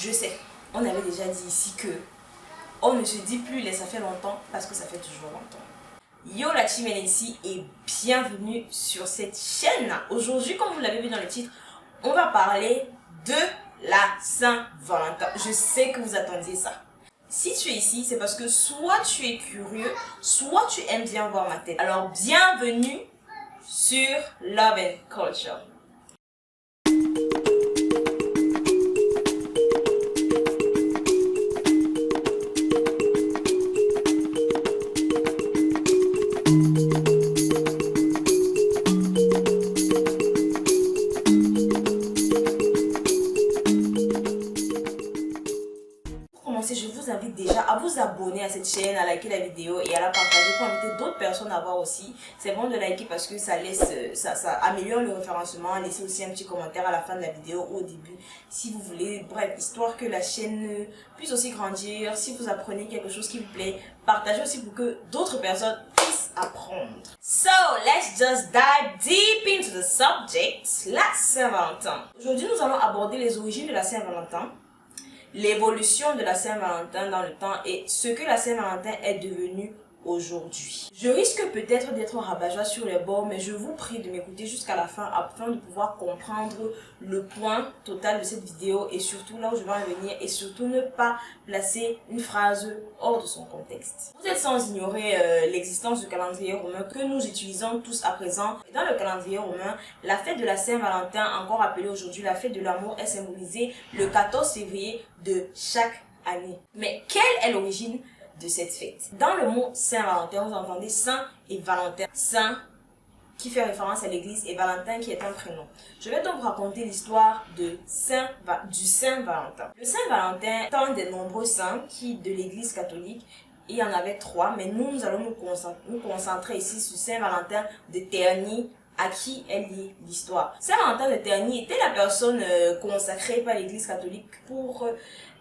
Je sais, on avait déjà dit ici que on ne se dit plus les ça fait longtemps parce que ça fait toujours longtemps. Yo la team ici et bienvenue sur cette chaîne. Aujourd'hui, comme vous l'avez vu dans le titre, on va parler de la Saint-Valentin. Je sais que vous attendiez ça. Si tu es ici, c'est parce que soit tu es curieux, soit tu aimes bien voir ma tête. Alors bienvenue sur Love and Culture. Je vous invite déjà à vous abonner à cette chaîne, à liker la vidéo et à la partager pour inviter d'autres personnes à voir aussi. C'est bon de liker parce que ça améliore le référencement. Laissez aussi un petit commentaire à la fin de la vidéo ou au début si vous voulez. Bref, histoire que la chaîne puisse aussi grandir. Si vous apprenez quelque chose qui vous plaît, partagez aussi pour que d'autres personnes puissent apprendre. So, let's just dive deep into the subject, la Saint-Valentin. Aujourd'hui, nous allons aborder les origines de la Saint-Valentin, l'évolution de la Saint-Valentin dans le temps et ce que la Saint-Valentin est devenue aujourd'hui. Je risque peut-être d'être rabat-joie sur les bords, mais je vous prie de m'écouter jusqu'à la fin afin de pouvoir comprendre le point total de cette vidéo et surtout là où je vais en venir et surtout ne pas placer une phrase hors de son contexte. Vous êtes sans ignorer l'existence du calendrier romain que nous utilisons tous à présent. Et dans le calendrier romain, la fête de la Saint-Valentin, encore appelée aujourd'hui la fête de l'amour, est symbolisée le 14 février de chaque année. Mais quelle est l'origine de cette fête? Dans le mot Saint-Valentin, vous entendez Saint et Valentin. Saint qui fait référence à l'église et Valentin qui est un prénom. Je vais donc vous raconter l'histoire du Saint-Valentin. Le Saint-Valentin est un des nombreux saints de l'église catholique. Il y en avait 3, mais nous allons nous concentrer ici sur Saint-Valentin de Terni, à qui est liée l'histoire. Saint-Valentin de Terni était la personne consacrée par l'église catholique pour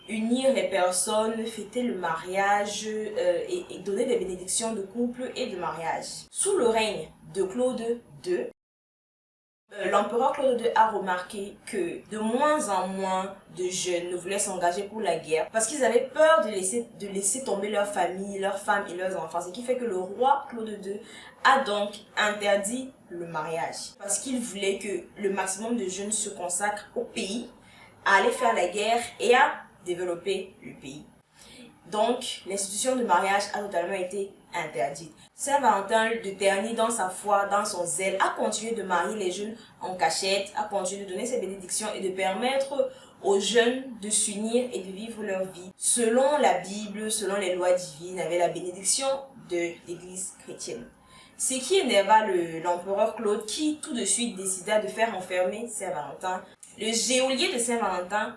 unir les personnes, fêter le mariage et donner des bénédictions de couple et de mariage. Sous le règne de Claude II, l'empereur Claude II a remarqué que de moins en moins de jeunes ne voulaient s'engager pour la guerre parce qu'ils avaient peur de laisser tomber leur famille, leurs femmes et leurs enfants. Ce qui fait que le roi Claude II a donc interdit le mariage parce qu'il voulait que le maximum de jeunes se consacrent au pays, à aller faire la guerre et à développer le pays. Donc, l'institution de mariage a totalement été interdite. Saint-Valentin de Terni, dans sa foi, dans son zèle, a continué de marier les jeunes en cachette, a continué de donner ses bénédictions et de permettre aux jeunes de s'unir et de vivre leur vie selon la Bible, selon les lois divines, avec la bénédiction de l'église chrétienne. Ce qui énerva l'empereur Claude qui tout de suite décida de faire enfermer Saint-Valentin. Le geôlier de Saint-Valentin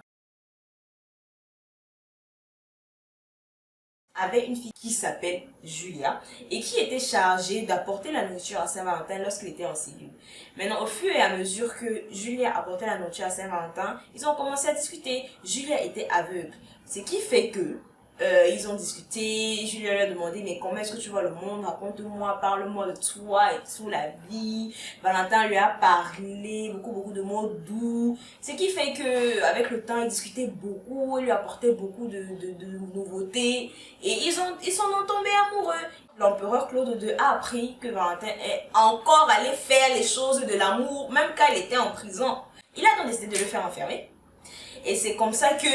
avait une fille qui s'appelle Julia et qui était chargée d'apporter la nourriture à Saint-Valentin lorsqu'il était en cellule. Maintenant, au fur et à mesure que Julia apportait la nourriture à Saint-Valentin, ils ont commencé à discuter. Julia était aveugle, ce qui fait que ils ont discuté. Julia lui a demandé mais comment est-ce que tu vois le monde, raconte-moi, parle-moi de toi et tout, la vie. Valentin lui a parlé beaucoup de mots doux, ce qui fait que avec le temps ils discutaient beaucoup, il lui apportait beaucoup de nouveautés et ils sont tombés amoureux. L'empereur Claude II a appris que Valentin est encore allé faire les choses de l'amour même quand il était en prison. Il a donc décidé de le faire enfermer et c'est comme ça que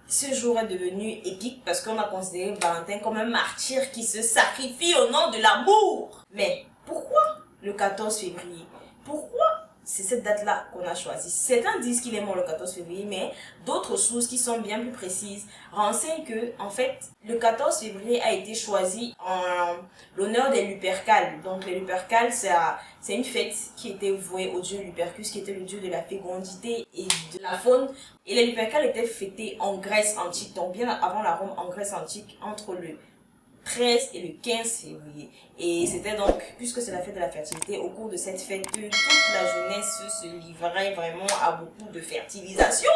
ce jour est devenu épique parce qu'on a considéré Valentin comme un martyr qui se sacrifie au nom de l'amour. Mais pourquoi le 14 février? Pourquoi c'est cette date-là qu'on a choisie? Certains disent qu'il est mort le 14 février, mais d'autres sources qui sont bien plus précises renseignent que, en fait, le 14 février a été choisi en l'honneur des Lupercales. Donc les Lupercales, c'est une fête qui était vouée au dieu Lupercus, qui était le dieu de la fécondité et de la faune. Et les Lupercales étaient fêtées en Grèce antique, donc bien avant la Rome, en Grèce antique, entre le 13 et le 15 février. Et c'était donc, puisque c'est la fête de la fertilité, au cours de cette fête que toute la jeunesse se livrait vraiment à beaucoup de fertilisation,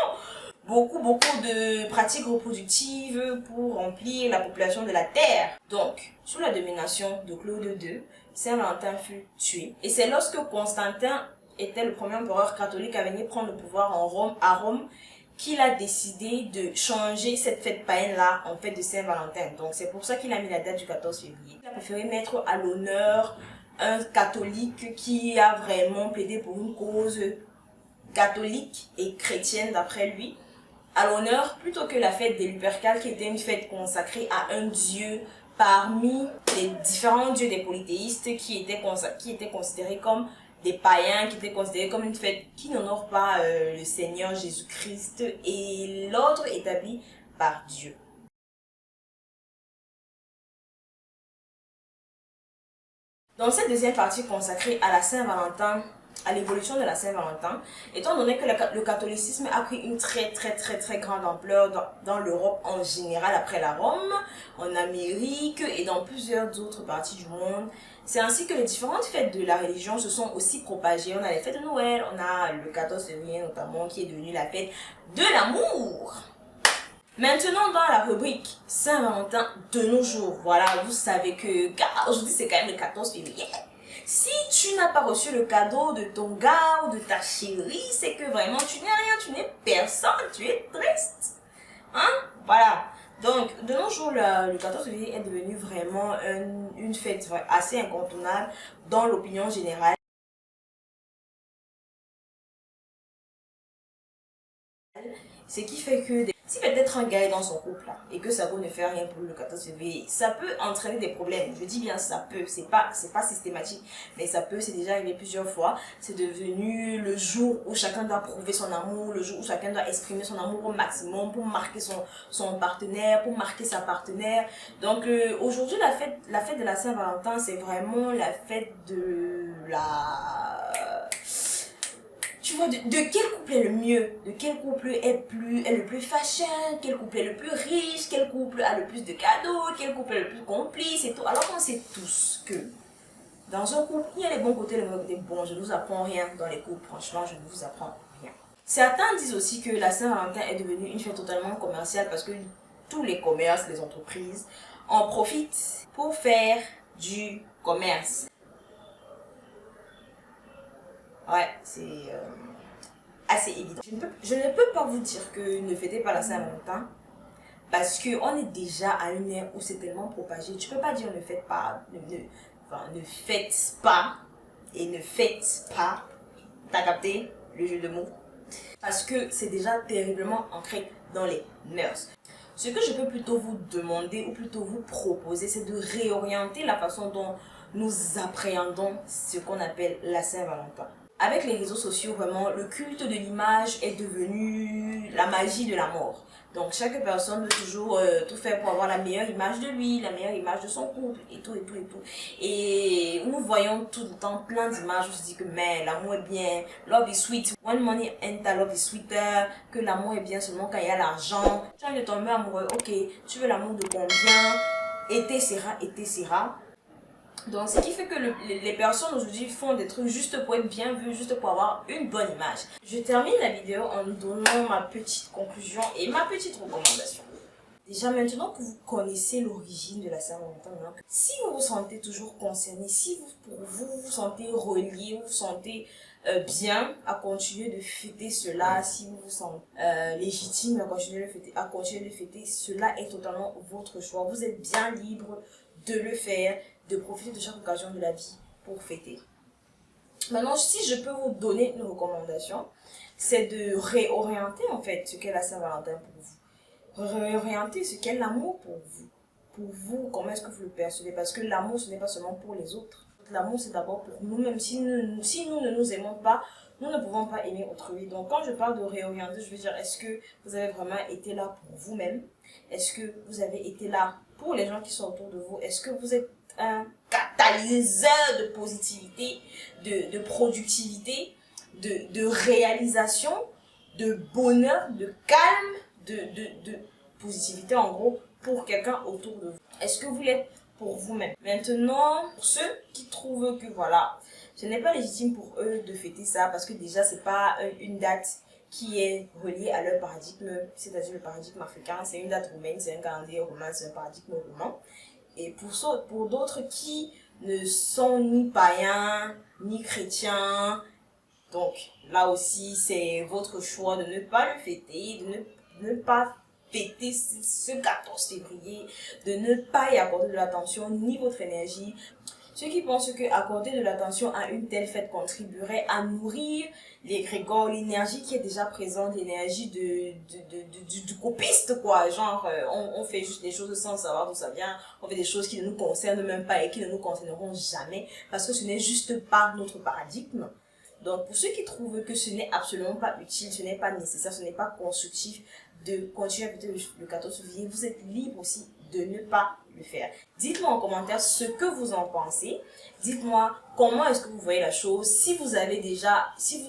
beaucoup de pratiques reproductives pour remplir la population de la terre. Donc, sous la domination de Claude II, Saint-Valentin fut tué. Et c'est lorsque Constantin était le premier empereur catholique à venir prendre le pouvoir à Rome, qu'il a décidé de changer cette fête païenne-là en fête de Saint-Valentin. Donc c'est pour ça qu'il a mis la date du 14 février. Il a préféré mettre à l'honneur un catholique qui a vraiment plaidé pour une cause catholique et chrétienne d'après lui, à l'honneur, plutôt que la fête des Lupercales qui était une fête consacrée à un dieu parmi les différents dieux des polythéistes qui étaient considérés comme des païens, qui étaient considérés comme une fête qui n'honore pas le Seigneur Jésus-Christ et l'ordre établi par Dieu. Dans cette deuxième partie consacrée à la Saint-Valentin, à l'évolution de la Saint-Valentin, étant donné que le catholicisme a pris une très grande ampleur dans l'Europe en général après la Rome, en Amérique et dans plusieurs autres parties du monde, c'est ainsi que les différentes fêtes de la religion se sont aussi propagées. On a les fêtes de Noël, on a le 14 février notamment qui est devenu la fête de l'amour. Maintenant, dans la rubrique Saint-Valentin de nos jours, voilà, vous savez que aujourd'hui c'est quand même le 14 février. Si tu n'as pas reçu le cadeau de ton gars ou de ta chérie, c'est que vraiment tu n'es rien, tu n'es personne, tu es triste. Hein? Voilà. Donc, de nos jours, le 14 février est devenu vraiment une fête assez incontournable dans l'opinion générale. Ce qui fait que si peut-être un gars est dans son couple là, et que sa go ne fait rien pour le 14 février, ça peut entraîner des problèmes. Je dis bien ça peut, c'est pas systématique, mais ça peut, c'est déjà arrivé plusieurs fois. C'est devenu le jour où chacun doit prouver son amour, le jour où chacun doit exprimer son amour au maximum pour marquer son partenaire, pour marquer sa partenaire. Donc aujourd'hui, la fête de la Saint-Valentin, c'est vraiment la fête de la... Tu vois, de quel couple est le mieux, de quel couple est le plus fashion, quel couple est le plus riche, quel couple a le plus de cadeaux, quel couple est le plus complice et tout. Alors qu'on sait tous que dans un couple, il y a les bons côtés et les mauvais côtés. Bon, je ne vous apprends rien dans les couples, franchement, je ne vous apprends rien. Certains disent aussi que la Saint-Valentin est devenue une fête totalement commerciale parce que tous les commerces, les entreprises en profitent pour faire du commerce. Ouais, c'est assez évident. Je ne peux pas vous dire que ne fêtez pas la Saint-Valentin parce qu'on est déjà à une ère où c'est tellement propagé. Tu peux pas dire ne faites pas, ne faites pas et ne faites pas. T'as capté le jeu de mots? Parce que c'est déjà terriblement ancré dans les mœurs. Ce que je peux plutôt vous demander ou plutôt vous proposer, c'est de réorienter la façon dont nous appréhendons ce qu'on appelle la Saint-Valentin. Avec les réseaux sociaux, vraiment, le culte de l'image est devenu la magie de la mort. Donc, chaque personne veut toujours tout faire pour avoir la meilleure image de lui, la meilleure image de son couple, et tout. Et nous voyons tout le temps plein d'images où on se dit que mais l'amour est bien, love is sweet, when money enter, love is sweeter, que l'amour est bien seulement quand il y a l'argent. Tu as envie de tomber amoureux, ok, tu veux l'amour de combien, etc. Donc, ce qui fait que les personnes aujourd'hui font des trucs juste pour être bien vues, juste pour avoir une bonne image. Je termine la vidéo en donnant ma petite conclusion et ma petite recommandation. Déjà, maintenant que vous connaissez l'origine de la Saint-Valentin, si vous vous sentez toujours concerné, si vous vous sentez relié, vous vous sentez bien à continuer de fêter cela, si vous vous sentez légitime à continuer de fêter, cela est totalement votre choix. Vous êtes bien libre de le faire, de profiter de chaque occasion de la vie pour fêter. Maintenant, si je peux vous donner une recommandation, c'est de réorienter en fait ce qu'est la Saint-Valentin pour vous. Réorienter ce qu'est l'amour pour vous. Pour vous, comment est-ce que vous le percevez? Parce que l'amour, ce n'est pas seulement pour les autres. L'amour, c'est d'abord pour nous-mêmes. Si nous ne nous aimons pas, nous ne pouvons pas aimer autrui. Donc, quand je parle de réorienter, je veux dire, est-ce que vous avez vraiment été là pour vous-même? Est-ce que vous avez été là pour les gens qui sont autour de vous? Est-ce que vous êtes un catalyseur de positivité, de productivité, de réalisation, de bonheur, de calme, de positivité en gros pour quelqu'un autour de vous? Est-ce que vous l'êtes pour vous-même? Maintenant, pour ceux qui trouvent que voilà, ce n'est pas légitime pour eux de fêter ça parce que déjà c'est pas une date qui est reliée à leur paradigme, c'est-à-dire le paradigme africain, c'est une date romaine, c'est un calendrier romain, c'est un paradigme romain. Et pour d'autres qui ne sont ni païens, ni chrétiens, Donc, là aussi, c'est votre choix de ne pas le fêter, de ne pas fêter ce 14 février, de ne pas y accorder de l'attention ni votre énergie. Ceux qui pensent que accorder de l'attention à une telle fête contribuerait à nourrir l'égrégore, l'énergie qui est déjà présente, l'énergie du copiste, quoi. Genre, on fait juste des choses sans savoir d'où ça vient, on fait des choses qui ne nous concernent même pas et qui ne nous concerneront jamais, parce que ce n'est juste pas notre paradigme. Donc, pour ceux qui trouvent que ce n'est absolument pas utile, ce n'est pas nécessaire, ce n'est pas constructif de continuer à fêter le 14 février, vous êtes libre aussi de ne pas le faire. Dites-moi en commentaire ce que vous en pensez. Dites-moi comment est-ce que vous voyez la chose. Si vous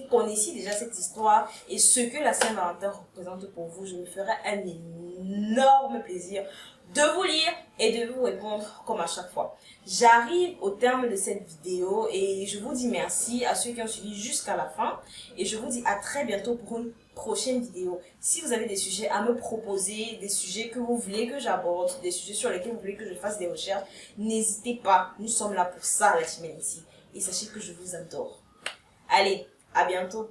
connaissiez déjà cette histoire et ce que la Saint-Valentin représente pour vous, je me ferai un énorme plaisir de vous lire et de vous répondre comme à chaque fois. J'arrive au terme de cette vidéo et je vous dis merci à ceux qui ont suivi jusqu'à la fin et je vous dis à très bientôt pour une prochaine vidéo. Si vous avez des sujets à me proposer, des sujets que vous voulez que j'aborde, des sujets sur lesquels vous voulez que je fasse des recherches, n'hésitez pas, nous sommes là pour ça, la team ici. Et sachez que je vous adore. Allez, à bientôt.